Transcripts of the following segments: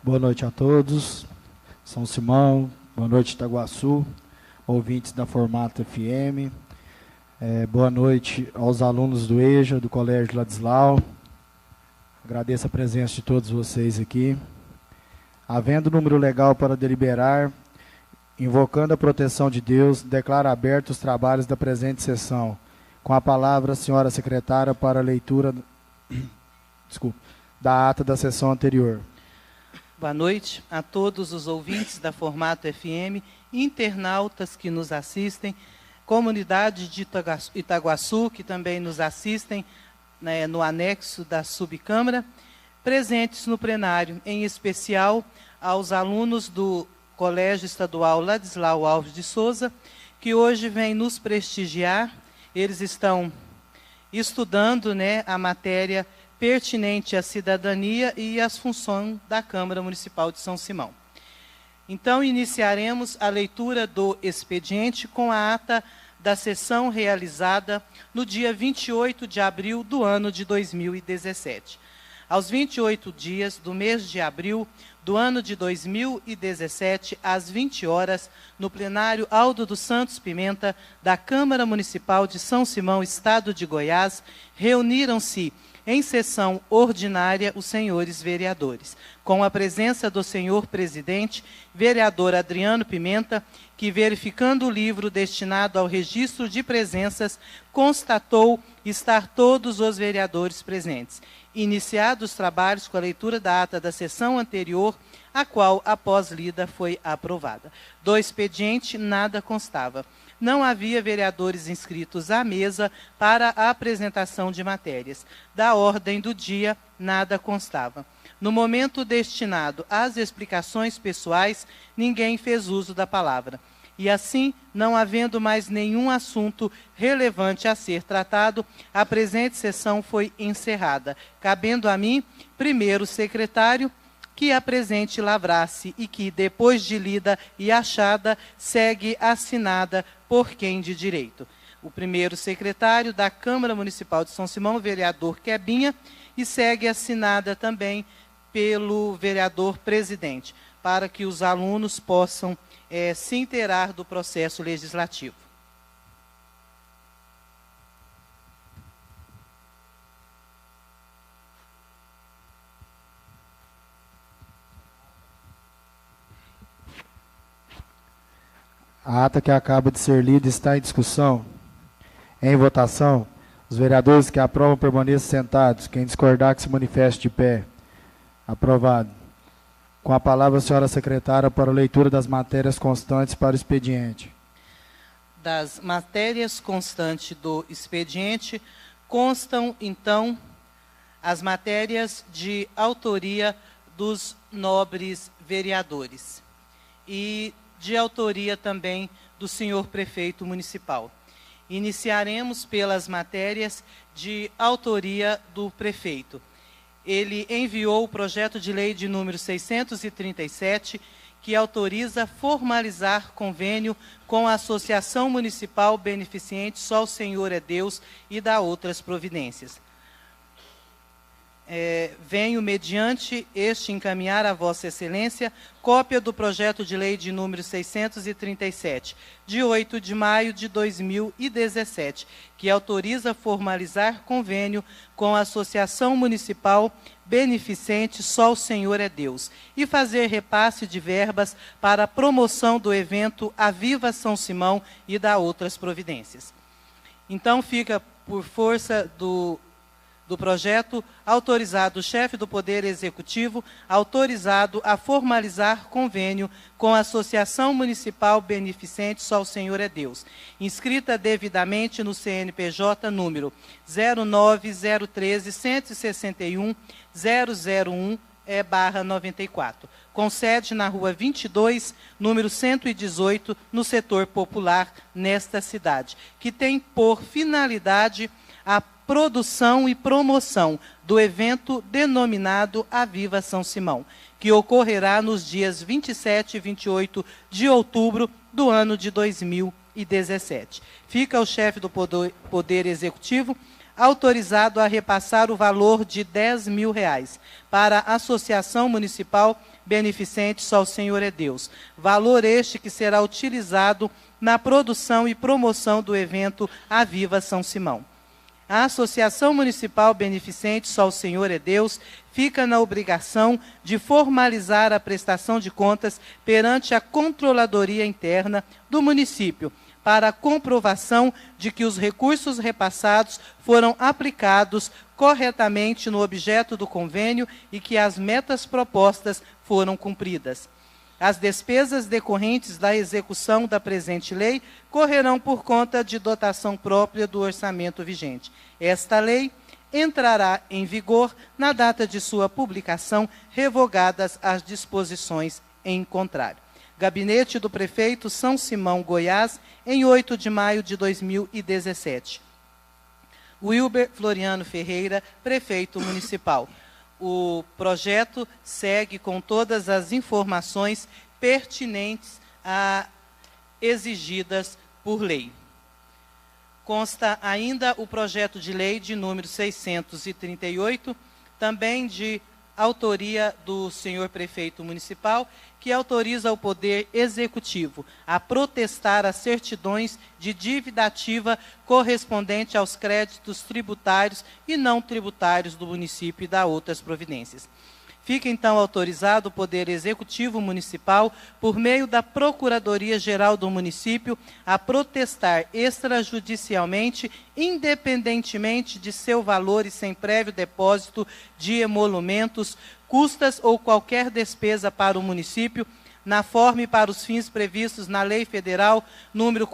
Boa noite a todos. São Simão, boa noite Itaguaçu, ouvintes da Formato FM. Boa noite aos alunos do EJA, do Colégio Ladislau. Agradeço a presença de todos vocês aqui. Havendo número legal para deliberar, invocando a proteção de Deus, declaro abertos os trabalhos da presente sessão. Com a palavra, a senhora secretária, para a leitura da ata da sessão anterior. Boa noite a todos os ouvintes da Formato FM, internautas que nos assistem, comunidade de Itaguaçu, que também nos assistem, né, no anexo da subcâmara, presentes no plenário, em especial aos alunos do Colégio Estadual Ladislau Alves de Souza, que hoje vêm nos prestigiar. Eles estão estudando, né, a matéria pertinente à cidadania e às funções da Câmara Municipal de São Simão. Então, iniciaremos a leitura do expediente com a ata da sessão realizada no dia 28 de abril do ano de 2017. Aos 28 dias do mês de abril do ano de 2017, às 20 horas, no plenário Aldo dos Santos Pimenta, da Câmara Municipal de São Simão, Estado de Goiás, reuniram-se em sessão ordinária os senhores vereadores, com a presença do senhor presidente, vereador Adriano Pimenta, que, verificando o livro destinado ao registro de presenças, constatou estar todos os vereadores presentes. Iniciados os trabalhos com a leitura da ata da sessão anterior, a qual, após lida, foi aprovada. Do expediente, nada constava. Não havia vereadores inscritos à mesa para a apresentação de matérias. Da ordem do dia, nada constava. No momento destinado às explicações pessoais, ninguém fez uso da palavra. E assim, não havendo mais nenhum assunto relevante a ser tratado, a presente sessão foi encerrada, cabendo a mim, primeiro secretário, que a presente lavrasse e que, depois de lida e achada, segue assinada por quem de direito. O primeiro secretário da Câmara Municipal de São Simão, vereador Quebinha, e segue assinada também pelo vereador presidente, para que os alunos possam se inteirar do processo legislativo. A ata que acaba de ser lida está em discussão. Em votação, os vereadores que aprovam permaneçam sentados. Quem discordar, que se manifeste de pé. Aprovado. Com a palavra, a senhora secretária, para a leitura das matérias constantes para o expediente. Das matérias constantes do expediente, constam, então, as matérias de autoria dos nobres vereadores e de autoria também do senhor prefeito municipal. Iniciaremos pelas matérias de autoria do prefeito. Ele enviou o projeto de lei de número 637, que autoriza formalizar convênio com a Associação Municipal Beneficente Só o Senhor é Deus e dá outras providências. Venho, mediante este, encaminhar a Vossa Excelência cópia do projeto de lei de número 637, de 8 de maio de 2017, que autoriza formalizar convênio com a Associação Municipal Beneficente Só o Senhor é Deus e fazer repasse de verbas para a promoção do evento Aviva São Simão e dá outras providências. Então, fica por força do projeto, autorizado o chefe do Poder Executivo, autorizado a formalizar convênio com a Associação Municipal Beneficente Só o Senhor é Deus, inscrita devidamente no CNPJ número 0903161001/94, com sede na Rua 22, número 118, no setor popular, nesta cidade, que tem por finalidade a produção e promoção do evento denominado Aviva São Simão, que ocorrerá nos dias 27 e 28 de outubro do ano de 2017. Fica o chefe do Poder Executivo autorizado a repassar o valor de R$10.000 para a Associação Municipal beneficente Só o Senhor é Deus. Valor este que será utilizado na produção e promoção do evento Aviva São Simão. A Associação Municipal Beneficente Só o Senhor é Deus fica na obrigação de formalizar a prestação de contas perante a Controladoria Interna do município, para a comprovação de que os recursos repassados foram aplicados corretamente no objeto do convênio e que as metas propostas foram cumpridas. As despesas decorrentes da execução da presente lei correrão por conta de dotação própria do orçamento vigente. Esta lei entrará em vigor na data de sua publicação, revogadas as disposições em contrário. Gabinete do Prefeito São Simão, Goiás, em 8 de maio de 2017. Wilber Floriano Ferreira, Prefeito Municipal. O projeto segue com todas as informações pertinentes exigidas por lei. Consta ainda o projeto de lei de número 638, também de autoria do senhor Prefeito Municipal, que autoriza o Poder Executivo a protestar as certidões de dívida ativa correspondente aos créditos tributários e não tributários do município e da outras providências. Fica, então, autorizado o Poder Executivo Municipal, por meio da Procuradoria-Geral do município, a protestar extrajudicialmente, independentemente de seu valor e sem prévio depósito de emolumentos, custas ou qualquer despesa para o município, na forma e para os fins previstos na Lei Federal número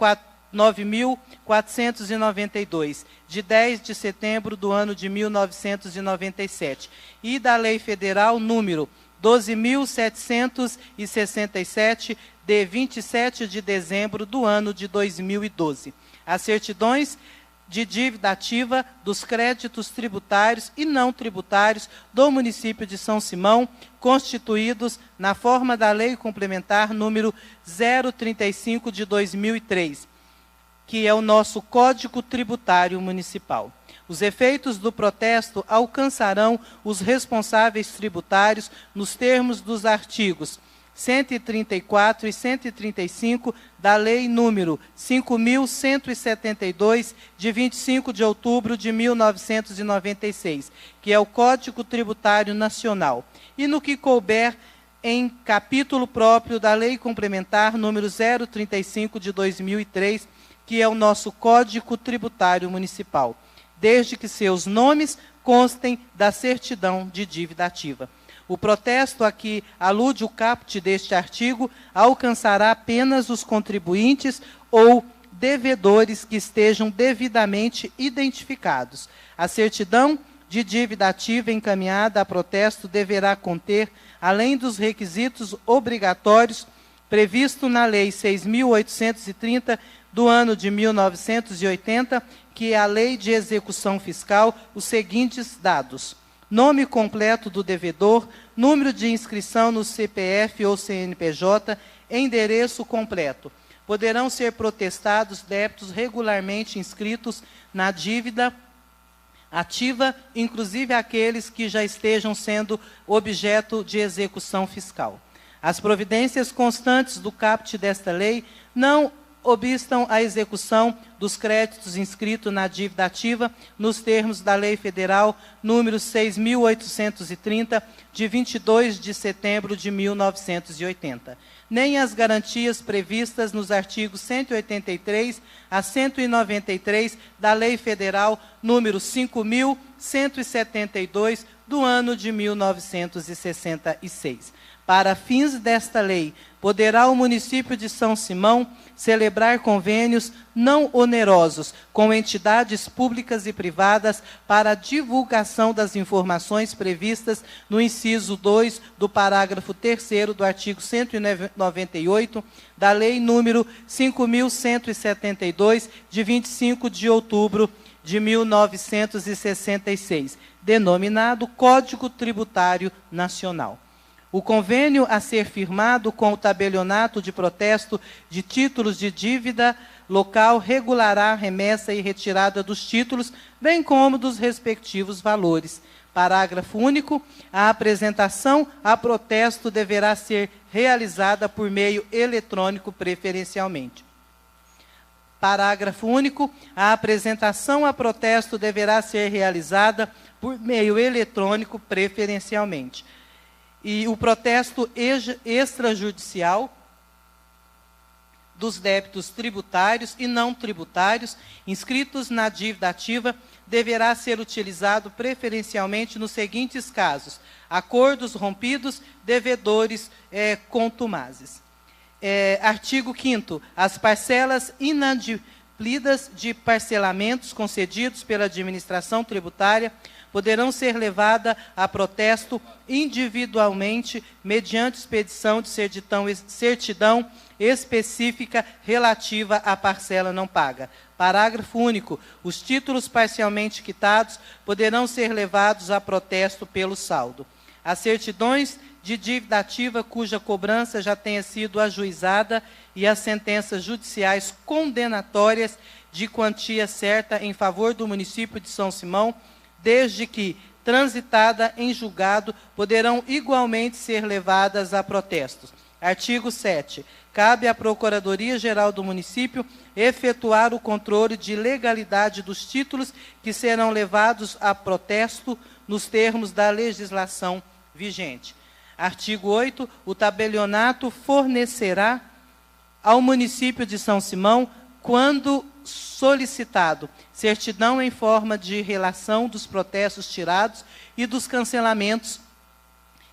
9.492, de 10 de setembro do ano de 1997, e da Lei Federal número 12.767, de 27 de dezembro do ano de 2012. As certidões de dívida ativa dos créditos tributários e não tributários do município de São Simão, constituídos na forma da Lei Complementar número 035 de 2003, que é o nosso Código Tributário Municipal. Os efeitos do protesto alcançarão os responsáveis tributários nos termos dos artigos 134 e 135 da Lei número 5.172, de 25 de outubro de 1996, que é o Código Tributário Nacional, e no que couber em capítulo próprio da Lei Complementar número 035 de 2003, que é o nosso Código Tributário Municipal, desde que seus nomes constem da certidão de dívida ativa. O protesto a que alude o caput deste artigo alcançará apenas os contribuintes ou devedores que estejam devidamente identificados. A certidão de dívida ativa encaminhada a protesto deverá conter, além dos requisitos obrigatórios previsto na Lei 6.830 do ano de 1980, que é a Lei de Execução Fiscal, os seguintes dados: nome completo do devedor, número de inscrição no CPF ou CNPJ, endereço completo. Poderão ser protestados débitos regularmente inscritos na dívida ativa, inclusive aqueles que já estejam sendo objeto de execução fiscal. As providências constantes do caput desta lei não obstam a execução dos créditos inscritos na dívida ativa nos termos da Lei Federal número 6.830, de 22 de setembro de 1980, nem as garantias previstas nos artigos 183 a 193 da Lei Federal número 5.172 do ano de 1966. Para fins desta lei, poderá o município de São Simão celebrar convênios não onerosos com entidades públicas e privadas para a divulgação das informações previstas no inciso 2 do parágrafo 3º do artigo 198 da Lei número 5.172, de 25 de outubro de 1966, denominado Código Tributário Nacional. O convênio a ser firmado com o tabelionato de protesto de títulos de dívida local regulará a remessa e retirada dos títulos, bem como dos respectivos valores. Parágrafo único. A apresentação a protesto deverá ser realizada por meio eletrônico preferencialmente. Parágrafo único. A apresentação a protesto deverá ser realizada por meio eletrônico preferencialmente. E o protesto extrajudicial dos débitos tributários e não tributários inscritos na dívida ativa deverá ser utilizado preferencialmente nos seguintes casos: acordos rompidos, devedores contumazes. Artigo 5º. As parcelas inadimplidas de parcelamentos concedidos pela administração tributária poderão ser levadas a protesto individualmente mediante expedição de certidão específica relativa à parcela não paga. Parágrafo único. Os títulos parcialmente quitados poderão ser levados a protesto pelo saldo. As certidões de dívida ativa cuja cobrança já tenha sido ajuizada e as sentenças judiciais condenatórias de quantia certa em favor do município de São Simão, desde que transitada em julgado, poderão igualmente ser levadas a protestos. Artigo 7º. Cabe à Procuradoria-Geral do município efetuar o controle de legalidade dos títulos que serão levados a protesto nos termos da legislação vigente. Artigo 8º. O tabelionato fornecerá ao município de São Simão, quando solicitado, certidão em forma de relação dos protestos tirados e dos cancelamentos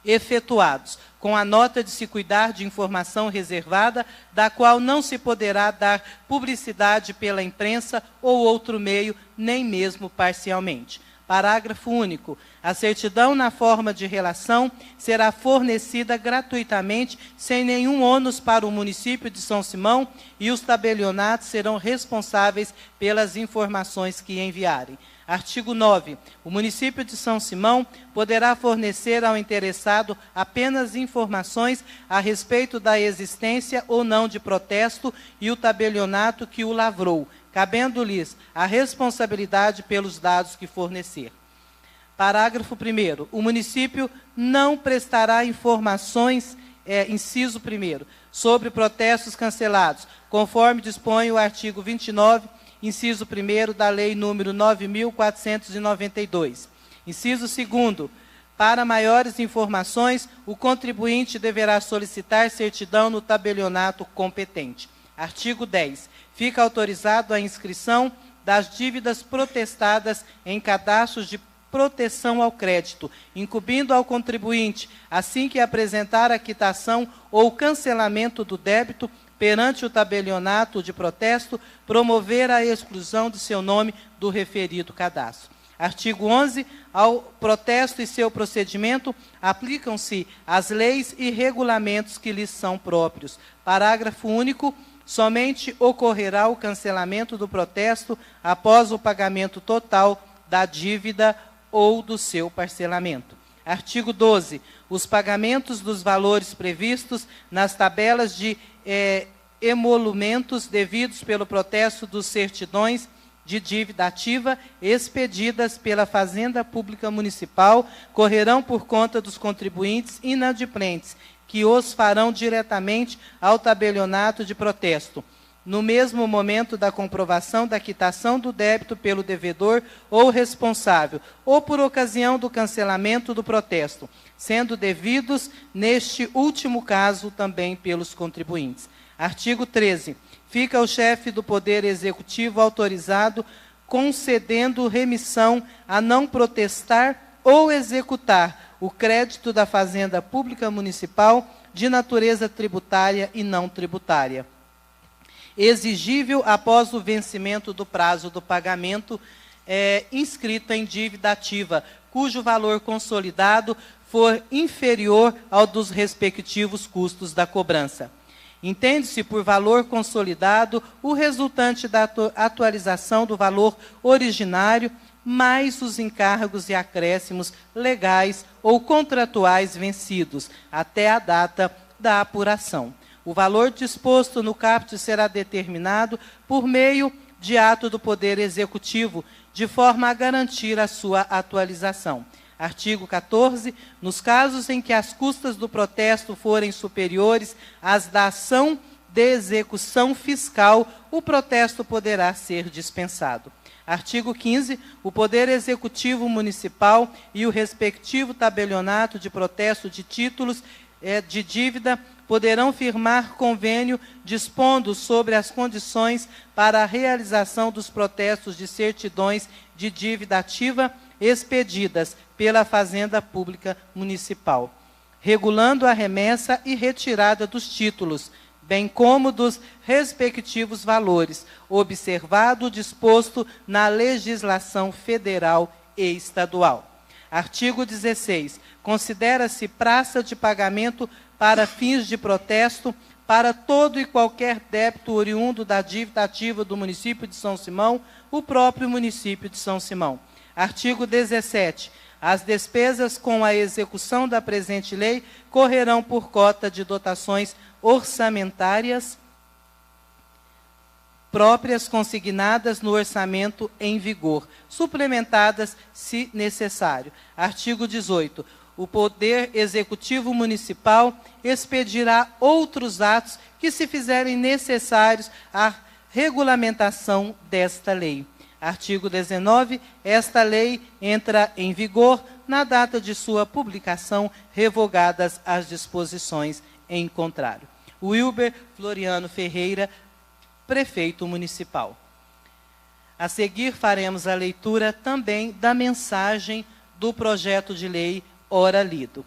efetuados, com a nota de se cuidar de informação reservada, da qual não se poderá dar publicidade pela imprensa ou outro meio, nem mesmo parcialmente. Parágrafo único. A certidão na forma de relação será fornecida gratuitamente, sem nenhum ônus para o município de São Simão, e os tabelionatos serão responsáveis pelas informações que enviarem. Artigo 9º. O município de São Simão poderá fornecer ao interessado apenas informações a respeito da existência ou não de protesto e o tabelionato que o lavrou, cabendo-lhes a responsabilidade pelos dados que fornecer. Parágrafo 1º. O município não prestará informações, inciso 1º, sobre protestos cancelados, conforme dispõe o artigo 29, inciso 1º da Lei número 9.492. Inciso 2º. Para maiores informações, o contribuinte deverá solicitar certidão no tabelionato competente. Artigo 10. Fica autorizado a inscrição das dívidas protestadas em cadastros de proteção ao crédito, incumbindo ao contribuinte, assim que apresentar a quitação ou cancelamento do débito perante o tabelionato de protesto, promover a exclusão de seu nome do referido cadastro. Artigo 11. Ao protesto e seu procedimento, aplicam-se as leis e regulamentos que lhes são próprios. Parágrafo único. Somente ocorrerá o cancelamento do protesto após o pagamento total da dívida ou do seu parcelamento. Artigo 12. Os pagamentos dos valores previstos nas tabelas de emolumentos devidos pelo protesto dos certidões de dívida ativa expedidas pela Fazenda Pública Municipal correrão por conta dos contribuintes inadimplentes, que os farão diretamente ao tabelionato de protesto, no mesmo momento da comprovação da quitação do débito pelo devedor ou responsável, ou por ocasião do cancelamento do protesto, sendo devidos, neste último caso, também pelos contribuintes. Artigo 13. Fica o chefe do Poder Executivo autorizado, concedendo remissão a não protestar ou executar o crédito da Fazenda Pública Municipal de natureza tributária e não tributária, exigível após o vencimento do prazo do pagamento inscrito em dívida ativa, cujo valor consolidado for inferior ao dos respectivos custos da cobrança. Entende-se por valor consolidado o resultante da atualização do valor originário, mais os encargos e acréscimos legais ou contratuais vencidos, até a data da apuração. O valor disposto no caput será determinado por meio de ato do Poder Executivo, de forma a garantir a sua atualização. Artigo 14. Nos casos em que as custas do protesto forem superiores às da ação de execução fiscal, o protesto poderá ser dispensado. Artigo 15. O Poder Executivo Municipal e o respectivo tabelionato de protesto de títulos de dívida poderão firmar convênio dispondo sobre as condições para a realização dos protestos de certidões de dívida ativa expedidas pela Fazenda Pública Municipal, regulando a remessa e retirada dos títulos, bem como dos respectivos valores, observado o disposto na legislação federal e estadual. Artigo 16. Considera-se praça de pagamento para fins de protesto para todo e qualquer débito oriundo da dívida ativa do município de São Simão, o próprio município de São Simão. Artigo 17. As despesas com a execução da presente lei correrão por cota de dotações orçamentárias próprias consignadas no orçamento em vigor, suplementadas se necessário. Artigo 18. O Poder Executivo Municipal expedirá outros atos que se fizerem necessários à regulamentação desta lei. Artigo 19. Esta lei entra em vigor na data de sua publicação, revogadas as disposições em contrário. Wilber Floriano Ferreira, Prefeito Municipal. A seguir, faremos a leitura também da mensagem do projeto de lei ora lido.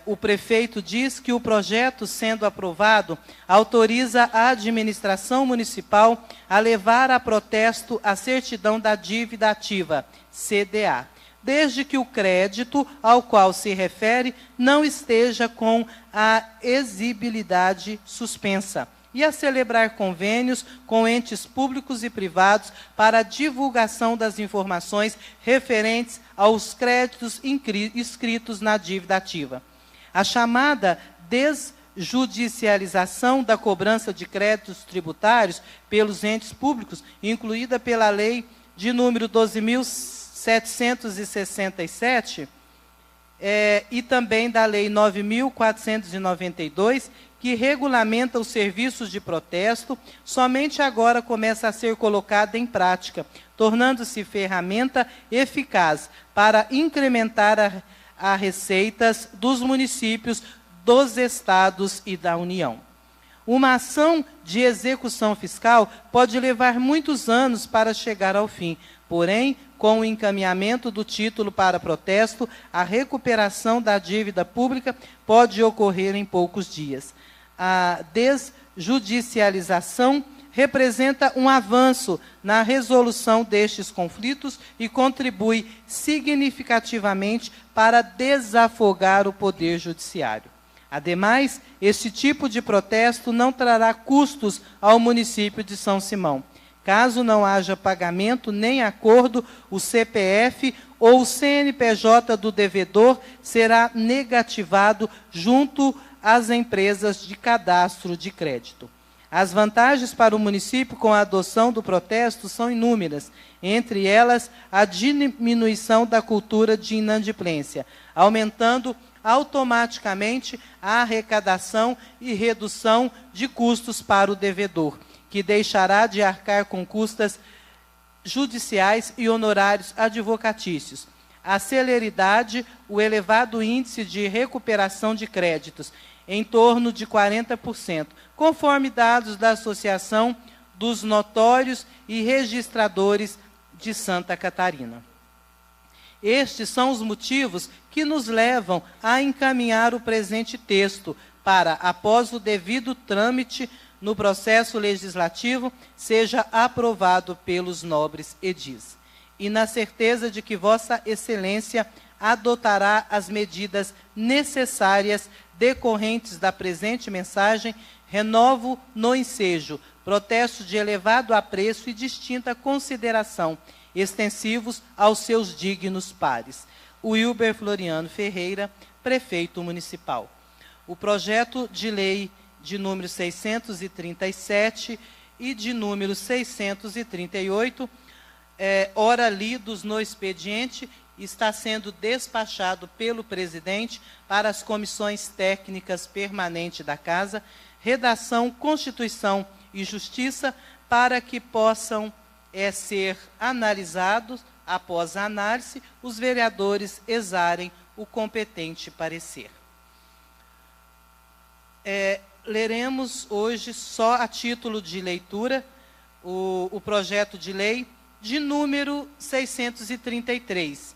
O prefeito diz que o projeto, sendo aprovado, autoriza a administração municipal a levar a protesto a certidão da dívida ativa, CDA, desde que o crédito ao qual se refere não esteja com a exigibilidade suspensa, e a celebrar convênios com entes públicos e privados para a divulgação das informações referentes aos créditos inscritos na dívida ativa. A chamada desjudicialização da cobrança de créditos tributários pelos entes públicos, incluída pela Lei de número 12.767, e também da Lei 9.492, que regulamenta os serviços de protesto, somente agora começa a ser colocada em prática, tornando-se ferramenta eficaz para incrementar as receitas dos municípios, dos estados e da União. Uma ação de execução fiscal pode levar muitos anos para chegar ao fim, porém, com o encaminhamento do título para protesto, a recuperação da dívida pública pode ocorrer em poucos dias. A desjudicialização representa um avanço na resolução destes conflitos e contribui significativamente para desafogar o Poder Judiciário. Ademais, este tipo de protesto não trará custos ao município de São Simão. Caso não haja pagamento nem acordo, o CPF ou o CNPJ do devedor será negativado junto às empresas de cadastro de crédito. As vantagens para o município com a adoção do protesto são inúmeras, entre elas a diminuição da cultura de inadimplência, aumentando automaticamente a arrecadação e redução de custos para o devedor, que deixará de arcar com custas judiciais e honorários advocatícios. A celeridade, o elevado índice de recuperação de créditos, em torno de 40%, conforme dados da Associação dos Notórios e Registradores de Santa Catarina. Estes são os motivos que nos levam a encaminhar o presente texto para, após o devido trâmite no processo legislativo, seja aprovado pelos nobres edis. E na certeza de que Vossa Excelência adotará as medidas necessárias decorrentes da presente mensagem, renovo no ensejo protestos de elevado apreço e distinta consideração, extensivos aos seus dignos pares. Wilber Floriano Ferreira, Prefeito Municipal. O projeto de lei de número 637 e de número 638 ora lidos no expediente, está sendo despachado pelo presidente para as comissões técnicas permanentes da Casa, Redação, Constituição e Justiça, para que possam ser analisados. Após a análise, os vereadores exarem o competente parecer. Leremos hoje, só a título de leitura, o projeto de lei de número 633.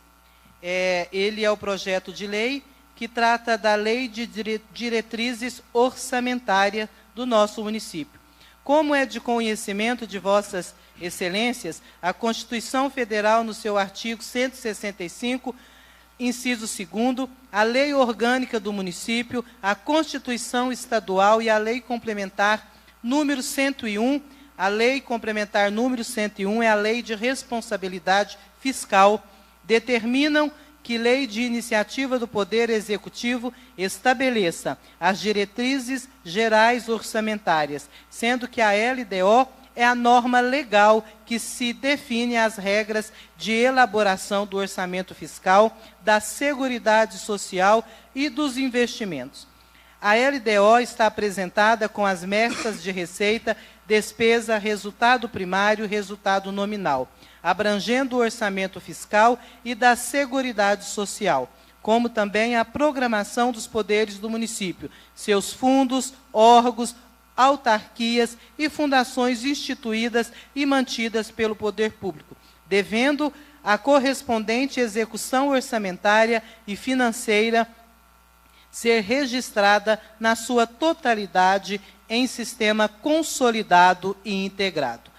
Ele é o projeto de lei que trata da Lei de Diretrizes Orçamentárias do nosso município. Como é de conhecimento de vossas excelências, a Constituição Federal, no seu artigo 165, inciso 2º, a Lei Orgânica do Município, a Constituição Estadual e a Lei Complementar número 101, a Lei Complementar número 101 é a Lei de Responsabilidade Fiscal, determinam que lei de iniciativa do Poder Executivo estabeleça as diretrizes gerais orçamentárias, sendo que a LDO é a norma legal que se define as regras de elaboração do orçamento fiscal, da Seguridade Social e dos investimentos. A LDO está apresentada com as metas de receita, despesa, resultado primário e resultado nominal, abrangendo o orçamento fiscal e da Seguridade Social, como também a programação dos poderes do município, seus fundos, órgãos, autarquias e fundações instituídas e mantidas pelo poder público, devendo a correspondente execução orçamentária e financeira ser registrada na sua totalidade em sistema consolidado e integrado.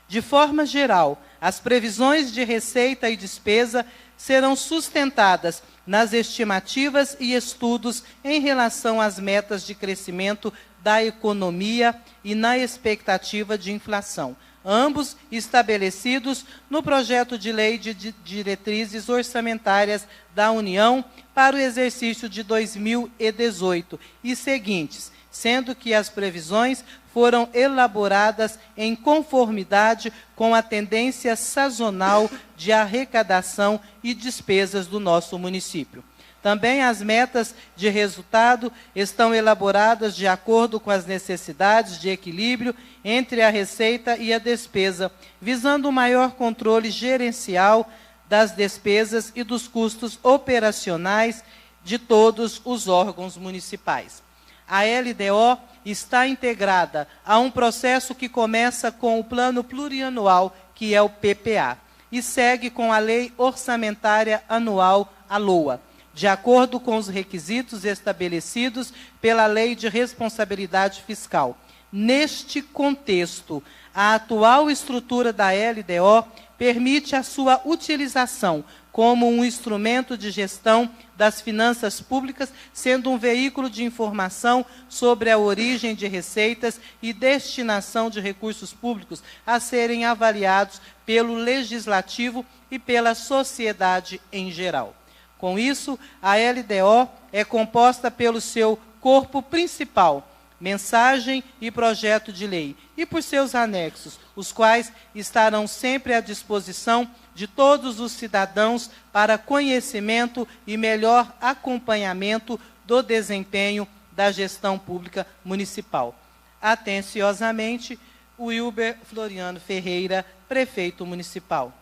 De forma geral, as previsões de receita e despesa serão sustentadas nas estimativas e estudos em relação às metas de crescimento da economia e na expectativa de inflação, ambos estabelecidos no projeto de lei de diretrizes orçamentárias da União para o exercício de 2018 e seguintes, sendo que as previsões foram elaboradas em conformidade com a tendência sazonal de arrecadação e despesas do nosso município. Também as metas de resultado estão elaboradas de acordo com as necessidades de equilíbrio entre a receita e a despesa, visando o maior controle gerencial das despesas e dos custos operacionais de todos os órgãos municipais. A LDO está integrada a um processo que começa com o Plano Plurianual, que é o PPA, e segue com a Lei Orçamentária Anual, a LOA, de acordo com os requisitos estabelecidos pela Lei de Responsabilidade Fiscal. Neste contexto, a atual estrutura da LDO permite a sua utilização como um instrumento de gestão das finanças públicas, sendo um veículo de informação sobre a origem de receitas e destinação de recursos públicos a serem avaliados pelo Legislativo e pela sociedade em geral. Com isso, a LDO é composta pelo seu corpo principal, mensagem e projeto de lei, e por seus anexos, os quais estarão sempre à disposição de todos os cidadãos para conhecimento e melhor acompanhamento do desempenho da gestão pública municipal. Atenciosamente, Wilber Floriano Ferreira, prefeito municipal.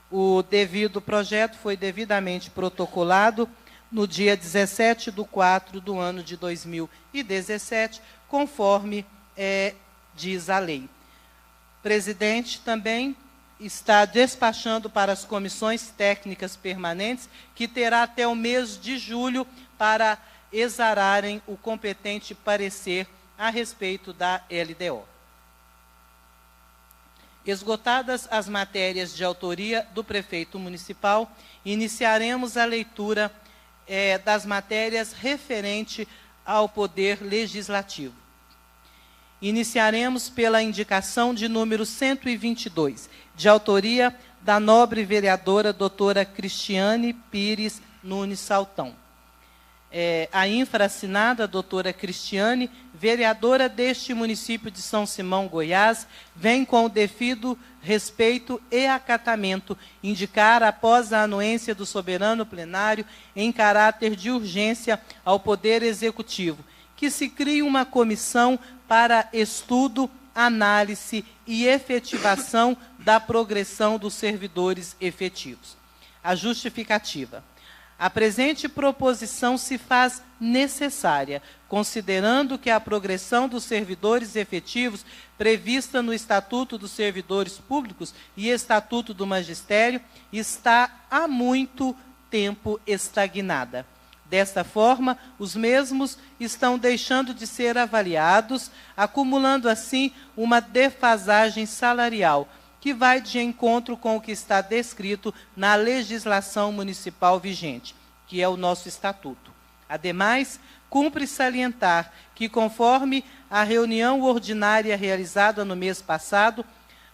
O devido projeto foi devidamente protocolado no dia 17/4 do ano de 2017, conforme diz a lei. O presidente também está despachando para as comissões técnicas permanentes, que terá até o mês de julho para exararem o competente parecer a respeito da LDO. Esgotadas as matérias de autoria do prefeito municipal, iniciaremos a leitura das matérias referente ao Poder Legislativo. Iniciaremos pela indicação de número 122, de autoria da nobre vereadora doutora Cristiane Pires Nunes Saltão. A infraassinada doutora Cristiane, vereadora deste município de São Simão, Goiás, vem com o devido respeito e acatamento, indicar, após a anuência do soberano plenário, em caráter de urgência ao Poder Executivo, que se crie uma comissão para estudo, análise e efetivação da progressão dos servidores efetivos. A justificativa. A presente proposição se faz necessária, considerando que a progressão dos servidores efetivos prevista no Estatuto dos Servidores Públicos e Estatuto do Magistério está há muito tempo estagnada. Desta forma, os mesmos estão deixando de ser avaliados, acumulando assim uma defasagem salarial, que vai de encontro com o que está descrito na legislação municipal vigente, que é o nosso estatuto. Ademais, cumpre salientar que, conforme a reunião ordinária realizada no mês passado,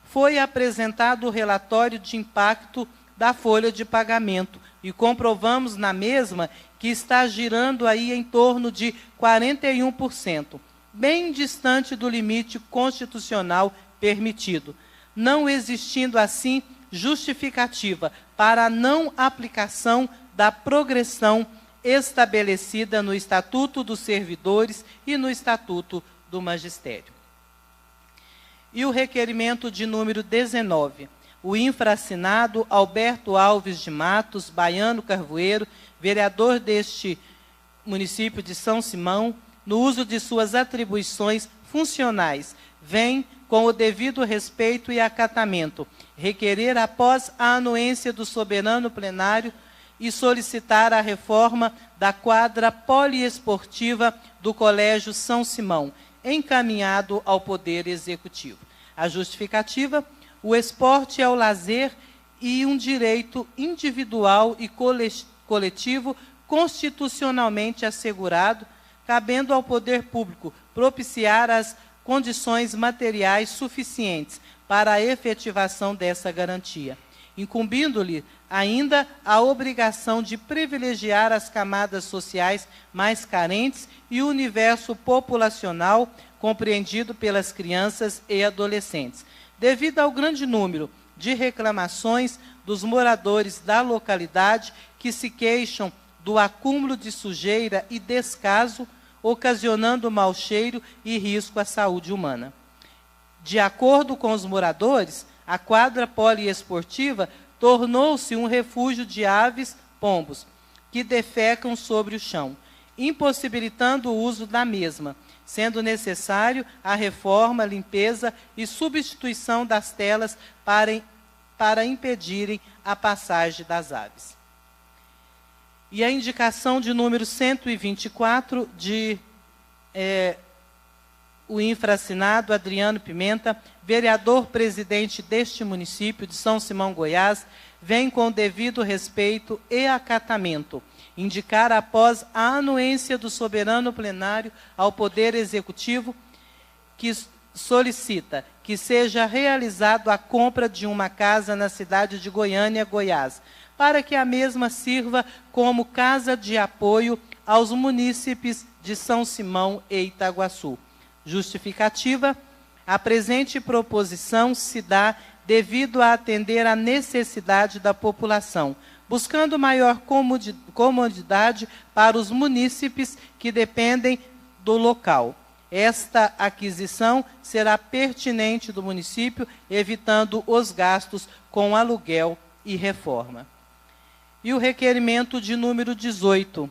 foi apresentado o relatório de impacto da folha de pagamento e comprovamos na mesma que está girando aí em torno de 41%, bem distante do limite constitucional permitido, não existindo assim justificativa para a não aplicação da progressão estabelecida no Estatuto dos Servidores e no Estatuto do Magistério. E o requerimento de número 19, o infraassinado Alberto Alves de Matos, baiano carvoeiro, vereador deste município de São Simão, no uso de suas atribuições funcionais, vem, com o devido respeito e acatamento, requerer, após a anuência do soberano plenário, e solicitar a reforma da quadra poliesportiva do Colégio São Simão, encaminhado ao Poder Executivo. A justificativa: o esporte é o lazer e um direito individual e coletivo constitucionalmente assegurado, cabendo ao poder público propiciar as condições materiais suficientes para a efetivação dessa garantia, incumbindo-lhe ainda a obrigação de privilegiar as camadas sociais mais carentes e o universo populacional compreendido pelas crianças e adolescentes, devido ao grande número de reclamações dos moradores da localidade que se queixam do acúmulo de sujeira e descaso, ocasionando mau cheiro e risco à saúde humana. De acordo com os moradores, a quadra poliesportiva tornou-se um refúgio de aves, pombos, que defecam sobre o chão, impossibilitando o uso da mesma, sendo necessário a reforma, limpeza e substituição das telas para impedirem a passagem das aves. E a indicação de número 124 de o infraassinado Adriano Pimenta, vereador presidente deste município de São Simão, Goiás, vem com o devido respeito e acatamento, indicar, após a anuência do soberano plenário ao Poder Executivo, que solicita que seja realizado a compra de uma casa na cidade de Goiânia, Goiás, para que a mesma sirva como casa de apoio aos munícipes de São Simão e Itaguaçu. Justificativa: a presente proposição se dá devido a atender à necessidade da população, buscando maior comodidade para os munícipes que dependem do local. Esta aquisição será pertinente do município, evitando os gastos com aluguel e reforma. E o requerimento de número 18,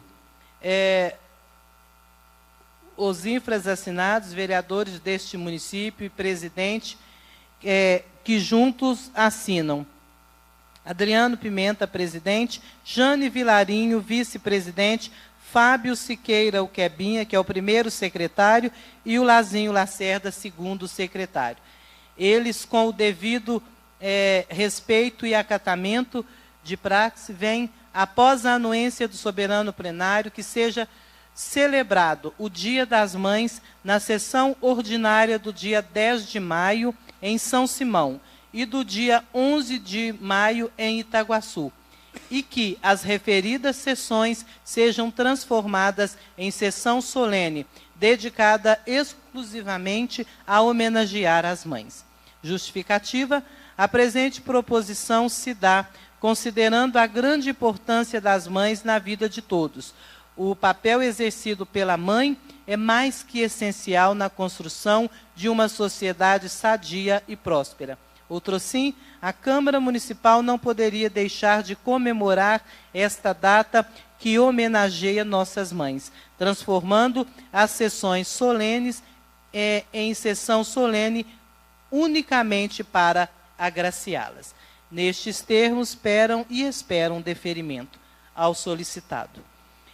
os infras assinados, vereadores deste município e presidente, que juntos assinam: Adriano Pimenta, presidente; Jane Vilarinho, vice-presidente; Fábio Siqueira, o Quebinha, que é o primeiro secretário, e o Lazinho Lacerda, segundo secretário. Eles, com o devido respeito e acatamento de praxe, vêm, após a anuência do soberano plenário, que seja celebrado o Dia das Mães na sessão ordinária do dia 10 de maio em São Simão e do dia 11 de maio em Itaguaçu, e que as referidas sessões sejam transformadas em sessão solene, dedicada exclusivamente a homenagear as mães. Justificativa: a presente proposição se dá considerando a grande importância das mães na vida de todos. O papel exercido pela mãe é mais que essencial na construção de uma sociedade sadia e próspera. Outrosim, a Câmara Municipal não poderia deixar de comemorar esta data que homenageia nossas mães, transformando as sessões solenes em sessão solene unicamente para agraciá-las. Nestes termos, esperam deferimento ao solicitado.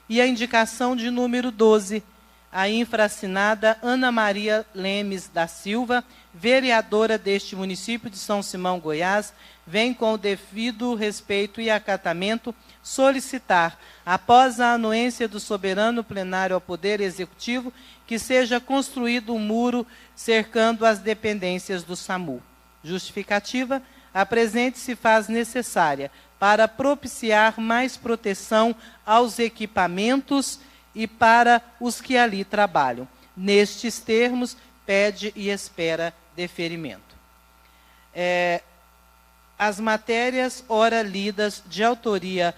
E a indicação de número 12, a infraassinada Ana Maria Lemes da Silva, vereadora deste município de São Simão, Goiás, vem com o devido respeito e acatamento solicitar, após a anuência do soberano plenário ao Poder Executivo, que seja construído um muro cercando as dependências do SAMU. Justificativa: a presente se faz necessária para propiciar mais proteção aos equipamentos e para os que ali trabalham. Nestes termos, pede e espera deferimento. As matérias ora lidas de autoria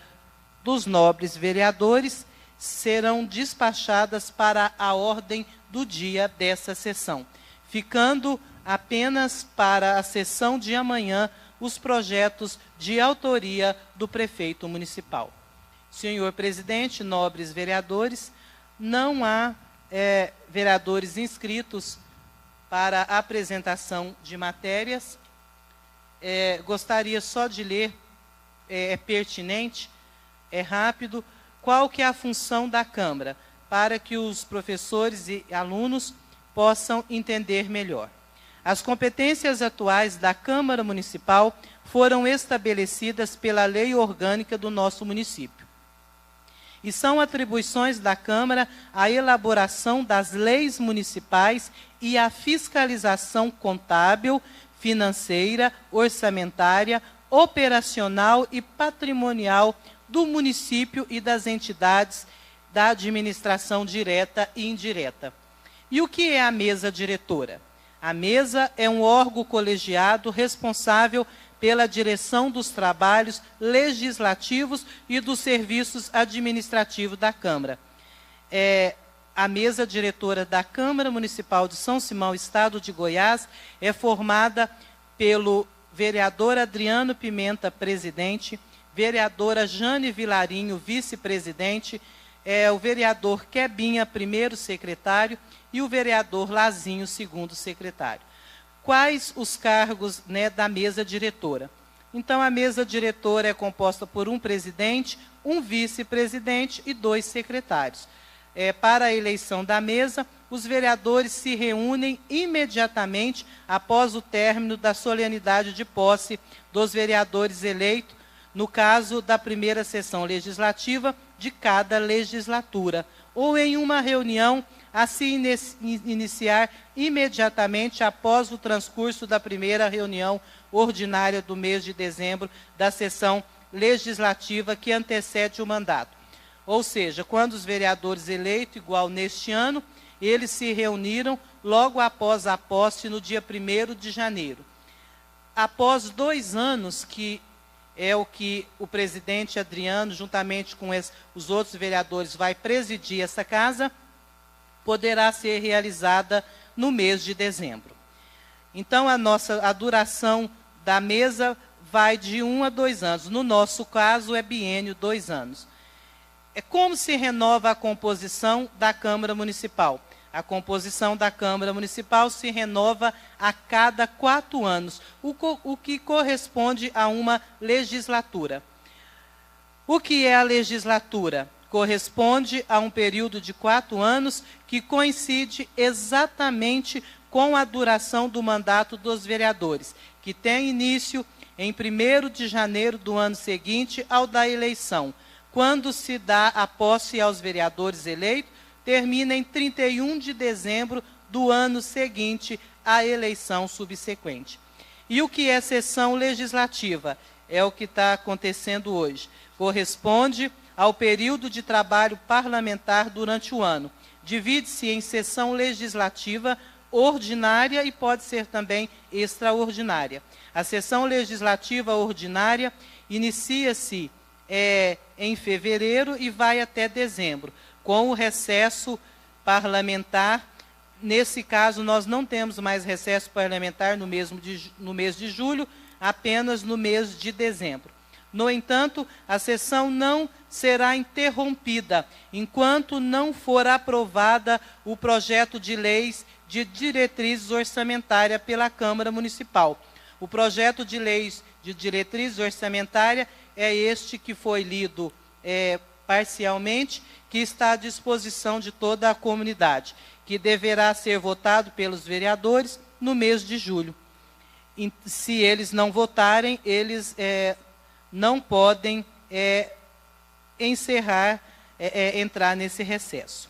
dos nobres vereadores serão despachadas para a ordem do dia dessa sessão, ficando apenas para a sessão de amanhã os projetos de autoria do prefeito municipal. Senhor presidente, nobres vereadores, não há vereadores inscritos para a apresentação de matérias. Gostaria só de ler, é pertinente, é rápido, qual que é a função da Câmara, para que os professores e alunos possam entender melhor. As competências atuais da Câmara Municipal foram estabelecidas pela lei orgânica do nosso município. E são atribuições da Câmara a elaboração das leis municipais e a fiscalização contábil, financeira, orçamentária, operacional e patrimonial do município e das entidades da administração direta e indireta. E o que é a mesa diretora? A mesa é um órgão colegiado responsável pela direção dos trabalhos legislativos e dos serviços administrativos da Câmara. A mesa diretora da Câmara Municipal de São Simão, Estado de Goiás, é formada pelo vereador Adriano Pimenta, presidente, vereadora Jane Vilarinho, vice-presidente, o vereador Quebinha, primeiro secretário, e o vereador Lazinho, segundo secretário. Quais os cargos, da mesa diretora? Então, a mesa diretora é composta por um presidente, um vice-presidente e 2 secretários. Para a eleição da mesa, os vereadores se reúnem imediatamente após o término da solenidade de posse dos vereadores eleitos, no caso da primeira sessão legislativa de cada legislatura, ou em uma reunião a se iniciar imediatamente após o transcurso da primeira reunião ordinária do mês de dezembro da sessão legislativa que antecede o mandato. Ou seja, quando os vereadores eleitos, igual neste ano, eles se reuniram logo após a posse, no dia 1º de janeiro. Após 2 anos, que é o que o presidente Adriano, juntamente com os outros vereadores, vai presidir essa casa, poderá ser realizada no mês de dezembro. Então, a duração da mesa vai de 1 a 2 anos. No nosso caso, é biênio, 2 anos. Como se renova a composição da Câmara Municipal? A composição da Câmara Municipal se renova a cada 4 anos, o que corresponde a uma legislatura. O que é a legislatura? Corresponde a um período de 4 anos que coincide exatamente com a duração do mandato dos vereadores, que tem início em 1º de janeiro do ano seguinte ao da eleição. Quando se dá a posse aos vereadores eleitos, termina em 31 de dezembro do ano seguinte à eleição subsequente. E o que é sessão legislativa? É o que está acontecendo hoje. Corresponde ao período de trabalho parlamentar durante o ano. Divide-se em sessão legislativa, ordinária e pode ser também extraordinária. A sessão legislativa ordinária inicia-se em fevereiro e vai até dezembro, com o recesso parlamentar. Nesse caso, nós não temos mais recesso parlamentar no mês de julho, apenas no mês de dezembro. No entanto, a sessão não será interrompida enquanto não for aprovada o projeto de leis de diretrizes orçamentárias pela Câmara Municipal. O projeto de leis de diretrizes orçamentárias é este que foi lido parcialmente, que está à disposição de toda a comunidade, que deverá ser votado pelos vereadores no mês de julho. Se eles não votarem, eles não podem entrar nesse recesso.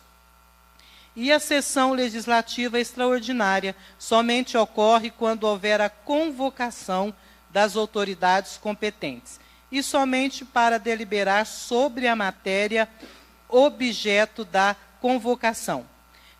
E a sessão legislativa extraordinária somente ocorre quando houver a convocação das autoridades competentes, e somente para deliberar sobre a matéria objeto da convocação.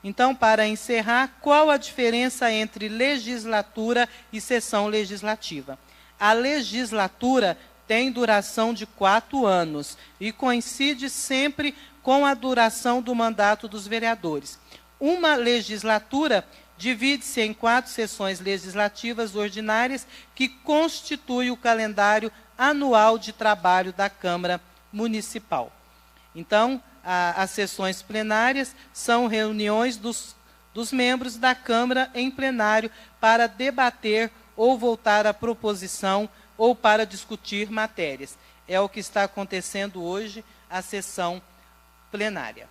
Então, para encerrar, qual a diferença entre legislatura e sessão legislativa? A legislatura tem duração de 4 anos e coincide sempre com a duração do mandato dos vereadores. Uma legislatura divide-se em 4 sessões legislativas ordinárias que constituem o calendário anual de trabalho da Câmara Municipal. Então, as sessões plenárias são reuniões dos membros da Câmara em plenário para debater ou voltar à proposição ou para discutir matérias. É o que está acontecendo hoje, a sessão plenária.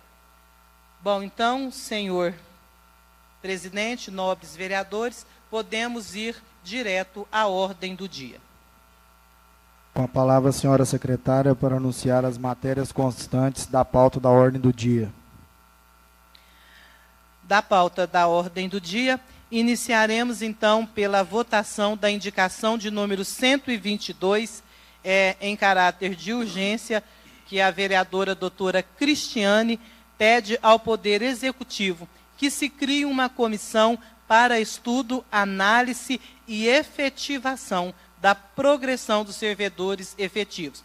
Bom, então, senhor presidente, nobres vereadores, podemos ir direto à ordem do dia. Com a palavra a senhora secretária para anunciar as matérias constantes da pauta da ordem do dia. Da pauta da ordem do dia, iniciaremos então pela votação da indicação de número 122, em caráter de urgência, que a vereadora doutora Cristiane pede ao Poder Executivo que se crie uma comissão para estudo, análise e efetivação da progressão dos servidores efetivos.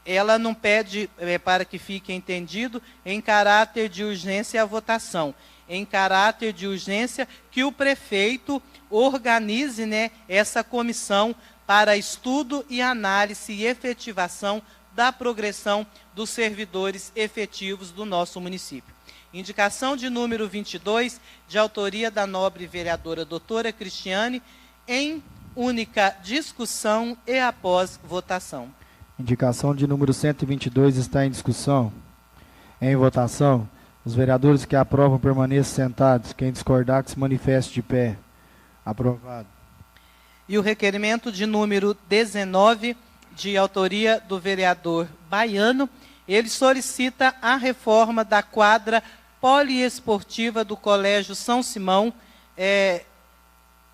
Ela não pede, para que fique entendido, em caráter de urgência a votação, em caráter de urgência que o prefeito organize, essa comissão para estudo e análise e efetivação da progressão dos servidores efetivos do nosso município. Indicação de número 22, de autoria da nobre vereadora doutora Cristiane, em única discussão e após votação. Indicação de número 122 está em discussão. Em votação, os vereadores que aprovam permaneçam sentados. Quem discordar, que se manifeste de pé. Aprovado. E o requerimento de número 19, de autoria do vereador Baiano, ele solicita a reforma da quadra poliesportiva do Colégio São Simão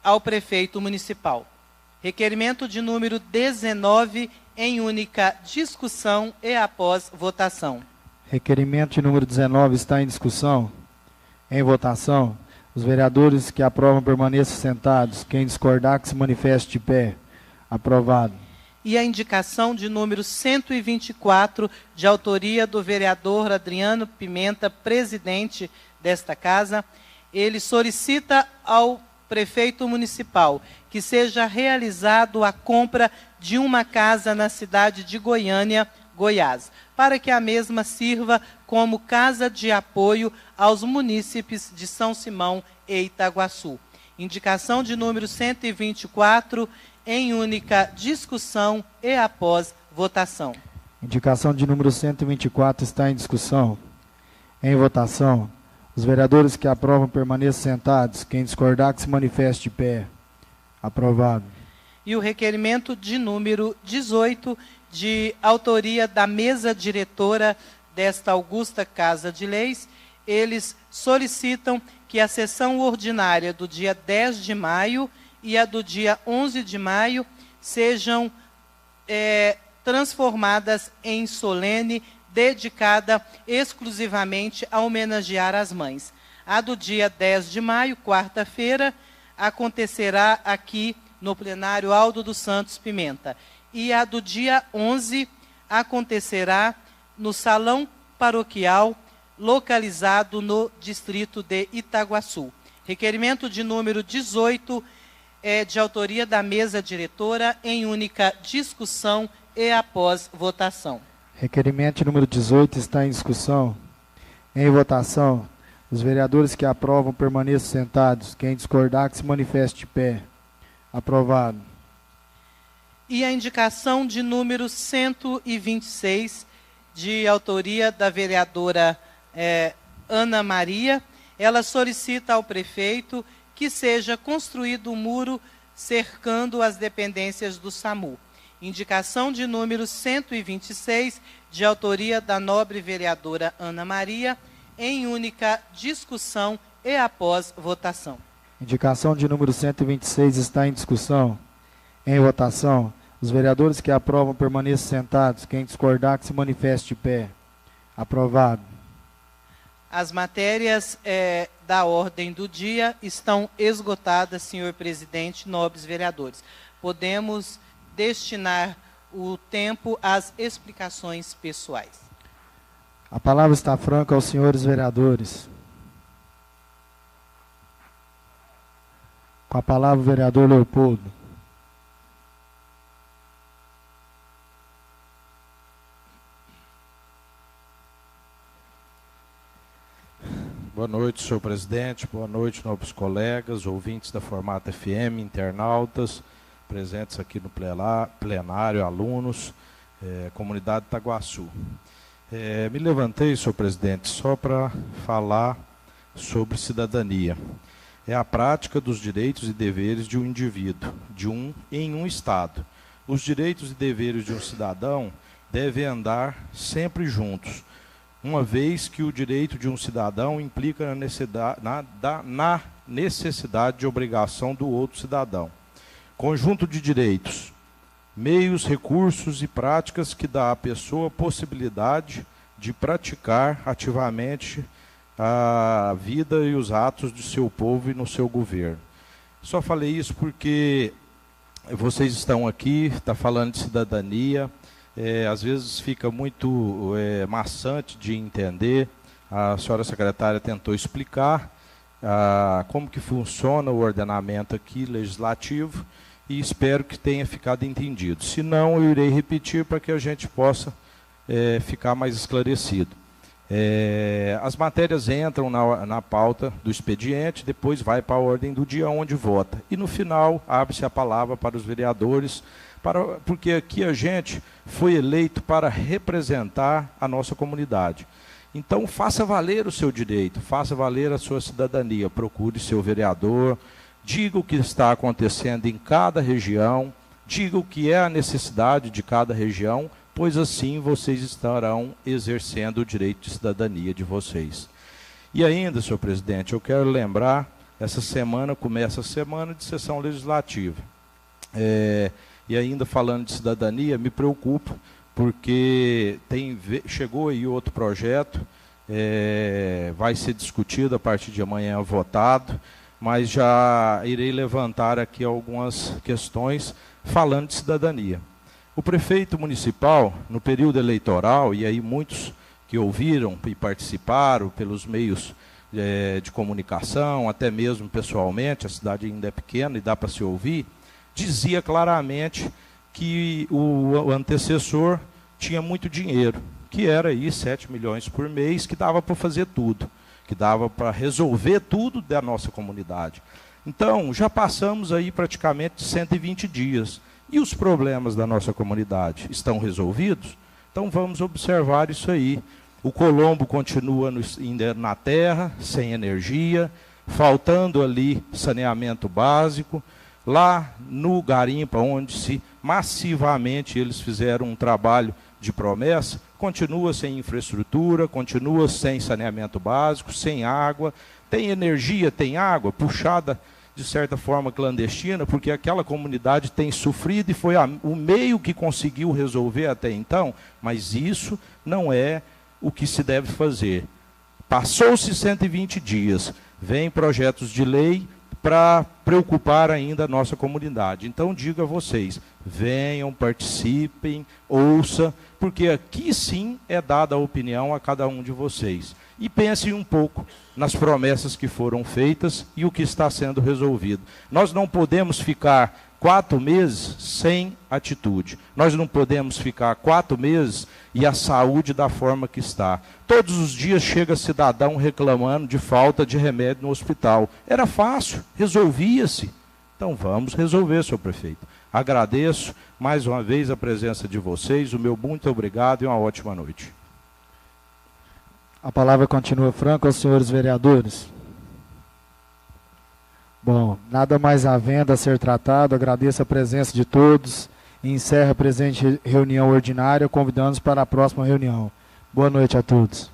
ao prefeito municipal. Requerimento de número 19, em única discussão e após votação. Requerimento de número 19 está em discussão. Em votação, os vereadores que aprovam permaneçam sentados. Quem discordar, que se manifeste de pé. Aprovado. E a indicação de número 124, de autoria do vereador Adriano Pimenta, presidente desta casa, ele solicita ao prefeito municipal que seja realizado a compra de uma casa na cidade de Goiânia, Goiás, para que a mesma sirva como casa de apoio aos munícipes de São Simão e Itaguaçu. Indicação de número 124, em única discussão e após votação. Indicação de número 124 está em discussão. Em votação, os vereadores que aprovam permaneçam sentados. Quem discordar, que se manifeste de pé. Aprovado. E o requerimento de número 18, de autoria da mesa diretora desta augusta Casa de Leis, eles solicitam que a sessão ordinária do dia 10 de maio e a do dia 11 de maio sejam transformadas em solene, dedicada exclusivamente a homenagear as mães. A do dia 10 de maio, quarta-feira, acontecerá aqui no plenário Aldo dos Santos Pimenta. E a do dia 11 acontecerá no Salão Paroquial, localizado no distrito de Itaguaçu. Requerimento de número 18 é de autoria da mesa diretora, em única discussão e após votação. Requerimento de número 18 está em discussão. Em votação. Os vereadores que aprovam permaneçam sentados. Quem discordar, que se manifeste de pé. Aprovado. E a indicação de número 126, de autoria da vereadora Ana Maria. Ela solicita ao prefeito que seja construído um muro cercando as dependências do SAMU. Indicação de número 126, de autoria da nobre vereadora Ana Maria, em única discussão e após votação. Indicação de número 126 está em discussão. Em votação. Os vereadores que aprovam permaneçam sentados. Quem discordar, que se manifeste de pé. Aprovado. As matérias da ordem do dia estão esgotadas, senhor presidente, nobres vereadores. Podemos destinar o tempo às explicações pessoais. A palavra está franca aos senhores vereadores. Com a palavra o vereador Leopoldo. Boa noite, senhor presidente. Boa noite, nobres colegas, ouvintes da Formata FM, internautas, presentes aqui no plenário, alunos, comunidade Itaguaçu. Me levantei, senhor presidente, só para falar sobre cidadania. É a prática dos direitos e deveres de um indivíduo, em um Estado. Os direitos e deveres de um cidadão devem andar sempre juntos, uma vez que o direito de um cidadão implica na necessidade de obrigação do outro cidadão. Conjunto de direitos, meios, recursos e práticas que dá à pessoa a possibilidade de praticar ativamente a vida e os atos de seu povo e no seu governo. Só falei isso porque vocês estão aqui, está falando de cidadania, às vezes fica muito maçante de entender. A senhora secretária tentou explicar como que funciona o ordenamento aqui legislativo e espero que tenha ficado entendido. Se não, eu irei repetir para que a gente possa ficar mais esclarecido. As matérias entram na pauta do expediente, depois vai para a ordem do dia onde vota. E no final abre-se a palavra para os vereadores, porque aqui a gente foi eleito para representar a nossa comunidade. Então faça valer o seu direito, faça valer a sua cidadania, procure seu vereador, diga o que está acontecendo em cada região, diga o que é a necessidade de cada região, pois assim vocês estarão exercendo o direito de cidadania de vocês. E ainda, senhor presidente, eu quero lembrar, essa semana começa a semana de sessão legislativa. E ainda falando de cidadania, me preocupo, porque chegou aí outro projeto, vai ser discutido a partir de amanhã, votado, mas já irei levantar aqui algumas questões falando de cidadania. O prefeito municipal, no período eleitoral, e aí muitos que ouviram e participaram pelos meios de comunicação, até mesmo pessoalmente, a cidade ainda é pequena e dá para se ouvir, dizia claramente que o antecessor tinha muito dinheiro, que era aí 7 milhões por mês, que dava para fazer tudo, que dava para resolver tudo da nossa comunidade. Então, já passamos aí praticamente 120 dias. E os problemas da nossa comunidade estão resolvidos? Então vamos observar isso aí. O Colombo continua na terra, sem energia, faltando ali saneamento básico. Lá no garimpo, onde massivamente eles fizeram um trabalho de promessa, continua sem infraestrutura, continua sem saneamento básico, sem água. Tem energia, tem água, puxada de certa forma clandestina, porque aquela comunidade tem sofrido e foi o meio que conseguiu resolver até então, mas isso não é o que se deve fazer. Passou-se 120 dias, vêm projetos de lei para preocupar ainda a nossa comunidade. Então, digo a vocês, venham, participem, ouçam, porque aqui sim é dada a opinião a cada um de vocês. E pensem um pouco nas promessas que foram feitas e o que está sendo resolvido. Nós não podemos ficar 4 meses sem atitude. Nós não podemos ficar 4 meses e a saúde da forma que está. Todos os dias chega cidadão reclamando de falta de remédio no hospital. Era fácil, resolvia-se. Então vamos resolver, senhor prefeito. Agradeço mais uma vez a presença de vocês, o meu muito obrigado e uma ótima noite. A palavra continua franca aos senhores vereadores. Bom, nada mais havendo a ser tratado, agradeço a presença de todos e encerro a presente reunião ordinária, convidando-os para a próxima reunião. Boa noite a todos.